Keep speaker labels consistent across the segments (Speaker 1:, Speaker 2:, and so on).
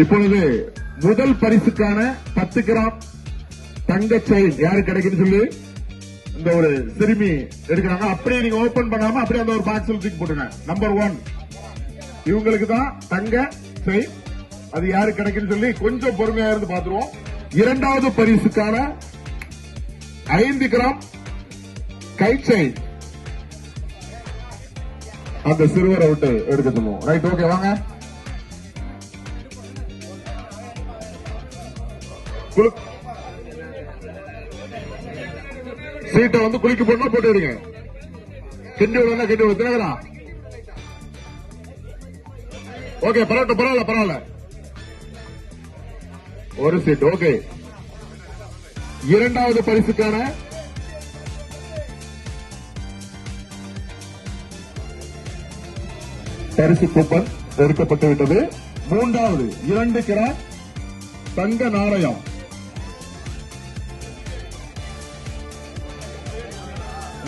Speaker 1: இப்பொழுது முதல் பரிசுக்கான 10 கிராம் தங்க செயின் யாரு கிடைக்குன்னு சொல்லி இந்த ஒரு சிறுமி எடுக்கிறாங்க. அப்படியே நீங்க ஓபன் பண்ணாம அப்படியே அந்த ஒரு பாக்ஸ்ல தூக்கி போட்டுங்க. நம்பர் 1 இவங்களுக்கு தான் தங்க செயின். அது யாரு கிடைக்குன்னு சொல்லி கொஞ்சம் பொறுமையா இருந்து பாத்துருவோம். இரண்டாவது பரிசுக்கான 5 கிராம் கை செயின் அந்த சிறுவரை விட்டு எடுக்க சொல்லுவோம். ரைட், ஓகே, வாங்க. சீட்டை வந்து குளிக்க போடணும், போட்டு விடுங்க. கிண்டி விடுங்க, கிண்டி விடு. தினகரா, ஓகே, பரவாயில்ல. ஒரு சீட், ஓகே. இரண்டாவது பரிசுக்கான பரிசு கூப்பன் எடுக்கப்பட்டு விட்டது. மூன்றாவது 2 கிராம் தங்க நாணயம்.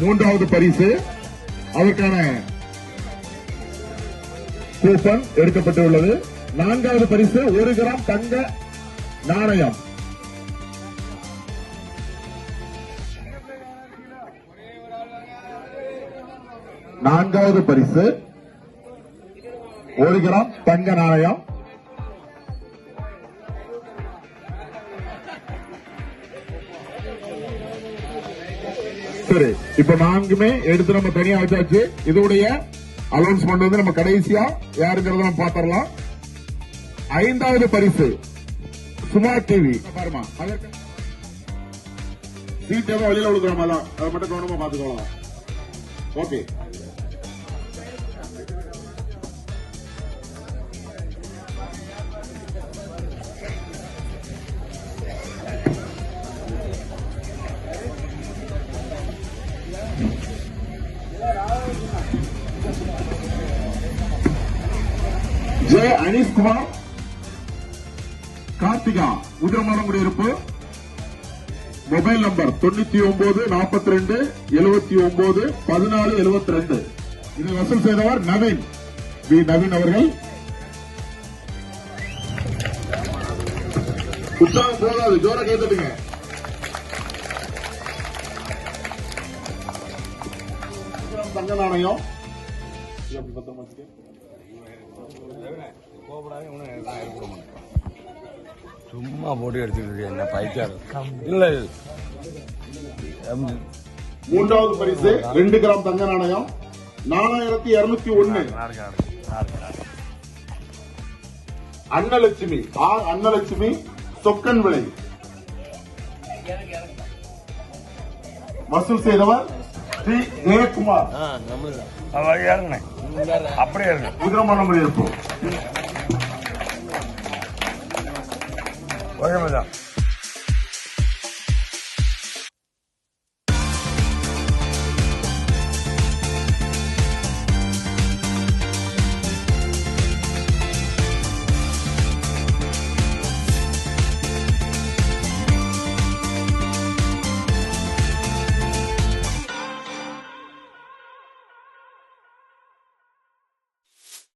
Speaker 1: மூன்றாவது பரிசு அதற்கான கூப்பன் எடுக்கப்பட்டுள்ளது. நான்காவது பரிசு 1 கிராம் தங்க நாணயம். நான்காவது பரிசு 1 கிராம் தங்க நாணயம். சரி, இப்ப 4மே எடுத்து நம்ம தனியா வச்சாச்சு. இதோடைய அலௌன்ஸ்மெண்ட் வந்து நம்ம கடைசியா யாருங்கிறத நம்ம பாத்திரலாம். 5வது பரிசு ஸ்மார்ட் டிவி. பாருமா, சீட் ஏதோ வழியில விழுக்கிறோம், அதை மட்டும் கவனமா பாத்துக்கலாம். ஓகே, ஜே அனீஸ் குமார் கார்த்திகா, உதிரமலம் குடியிருப்பு. Mobile number 99 42 79 14 72. இதை வசூல் செய்தவர் நவீன் நவீன் அவர்கள். உற்சாகம் போதாது, ஜோர கேட்டுடுங்க. தங்க நாணயம்
Speaker 2: சும்மா போட்டு எடுத்துக்கிட்டு என்ன பைக்காரு இல்ல.
Speaker 1: மூன்றாவது பரிசு 2 கிராம் தங்க நாணயம் 4201. அன்னலட்சுமி சொக்கன் விலை. வசூல் செய்தவர் ஸ்ரீ ஜெயக்குமார்.
Speaker 2: அப்படியே இருக்கு.
Speaker 1: உதிரமலம் இருப்போம்.
Speaker 2: ஓகே.